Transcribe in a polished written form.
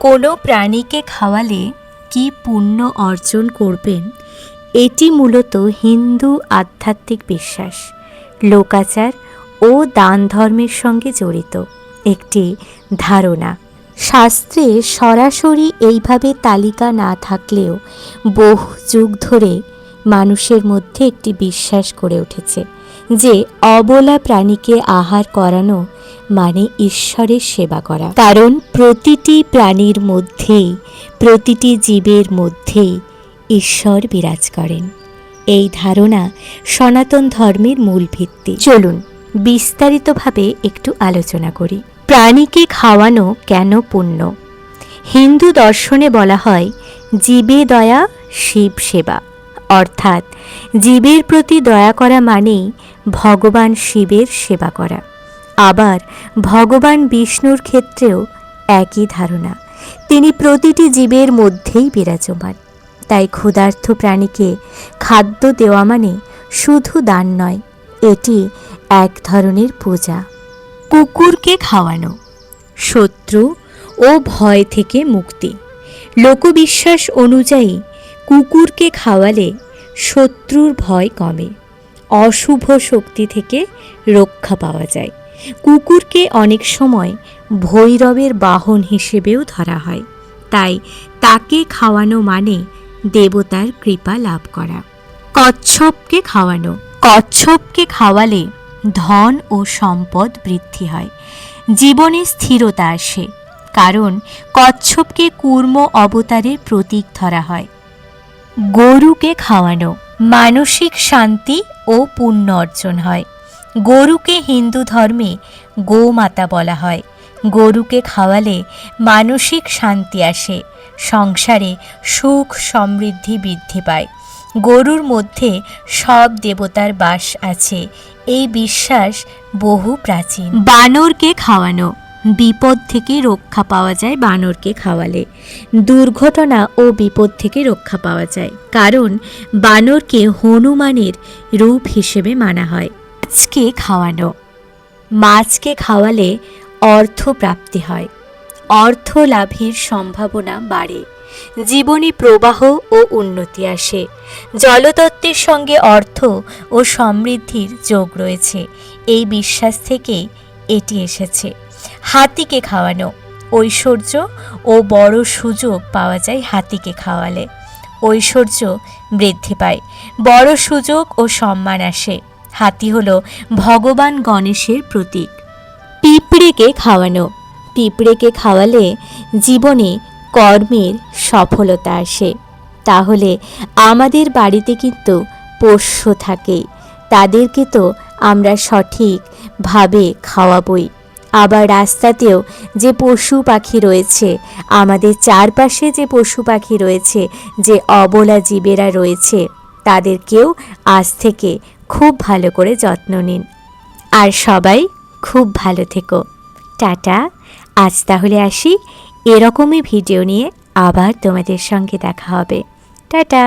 কোনো প্রাণীকে খাওয়ালে কি পুণ্য অর্জন করবেন, এটি মূলত হিন্দু আধ্যাত্মিক বিশ্বাস, লোকাচার ও দান ধর্মের সঙ্গে জড়িত একটি ধারণা। শাস্ত্রে সরাসরি এইভাবে তালিকা না থাকলেও বহু যুগ ধরে মানুষের মধ্যে একটি বিশ্বাস গড়ে উঠেছে যে অবলা প্রাণীকে আহার করানো মানে ঈশ্বরের সেবা করা। কারণ প্রতিটি প্রাণীর মধ্যেই, প্রতিটি জীবের মধ্যেই ঈশ্বর বিরাজ করেন। এই ধারণা সনাতন ধর্মের মূল ভিত্তি। চলুন বিস্তারিতভাবে একটু আলোচনা করি। প্রাণীকে খাওয়ানো কেন পুণ্য? হিন্দু দর্শনে বলা হয় জীবে দয়া শিব সেবা, অর্থাৎ জীবের প্রতি দয়া করা মানেই ভগবান শিবের সেবা করা। আবার ভগবান বিষ্ণুর ক্ষেত্রেও একই ধারণা, তিনি প্রতিটি জীবের মধ্যেই বিরাজমান। তাই ক্ষুধার্ত প্রাণীকে খাদ্য দেওয়া মানে শুধু দান নয়, এটি এক ধরনের পূজা। কুকুরকে খাওয়ানো শত্রু ও ভয় থেকে মুক্তি। লোকবিশ্বাস অনুযায়ী কুকুরকে খাওয়ালে শত্রুর ভয় কমে, অশুভ শক্তি থেকে রক্ষা পাওয়া যায়। কুকুরকে অনেক সময় ভৈরবের বাহন হিসেবেও ধরা হয়, তাই তাকে খাওয়ানো মানে দেবতার কৃপা লাভ করা। কচ্ছপকে খাওয়ানো। কচ্ছপকে খাওয়ালে ধন ও সম্পদ বৃদ্ধি হয়, জীবনে স্থিরতা আসে, কারণ কচ্ছপকে কূর্ম অবতারের প্রতীক ধরা হয়। গরুকে খাওয়ানো মানসিক শান্তি ও পুণ্য অর্জন হয়। গরুকে হিন্দু ধর্মে গোমাতা বলা হয়। গরুকে খাওয়ালে মানসিক শান্তি আসে, সংসারে সুখ সমৃদ্ধি বৃদ্ধি পায়। গরুর মধ্যে সব দেবতার বাস আছে, এই বিশ্বাস বহু প্রাচীন। বানরকে খাওয়ানো। বিপদ থেকে রক্ষা পাওয়া যায় বানরকে খাওয়ালে। দুর্ঘটনা ও বিপদ থেকে রক্ষা পাওয়া যায়, কারণ বানরকে হনুমানের রূপ হিসেবে মানা হয়। মাছকে খাওয়ানো। মাছকে খাওয়ালে অর্থ প্রাপ্তি হয়, অর্থ লাভের সম্ভাবনা বাড়ে, জীবনে প্রবাহ ও উন্নতি আসে। জলতত্ত্বের সঙ্গে অর্থ ও সমৃদ্ধির যোগ রয়েছে, এই বিশ্বাস থেকেই এটি এসেছে। হাতিকে খাওয়ানো। ঐশ্বর্য ও বড় সুযোগ পাওয়া যায় হাতিকে খাওয়ালে। ঐশ্বর্য বৃদ্ধি পায়, বড় সুযোগ ও সম্মান আসে। হাতি হলো ভগবান গণেশের প্রতীক। পিঁপড়েকে খাওয়ানো। পিঁপড়েকে খাওয়ালে জীবনে কর্মের সফলতা আসে। তাহলে আমাদের বাড়িতে কিন্তু পোষ্য থাকে, তাদেরকে তো আমরা সঠিকভাবে খাওয়াবই। আবার রাস্তাতেও যে পশু পাখি রয়েছে, আমাদের চারপাশে যে পশু পাখি রয়েছে, যে অবলা জীবেরা রয়েছে, তাদেরকেও আজ থেকে খুব ভালো করে যত্ন নিন। আর সবাই খুব ভালো থেকো। টাটা। আজ তাহলে আসি, এরকমই ভিডিও নিয়ে আবার তোমাদের সঙ্গে দেখা হবে। টাটা।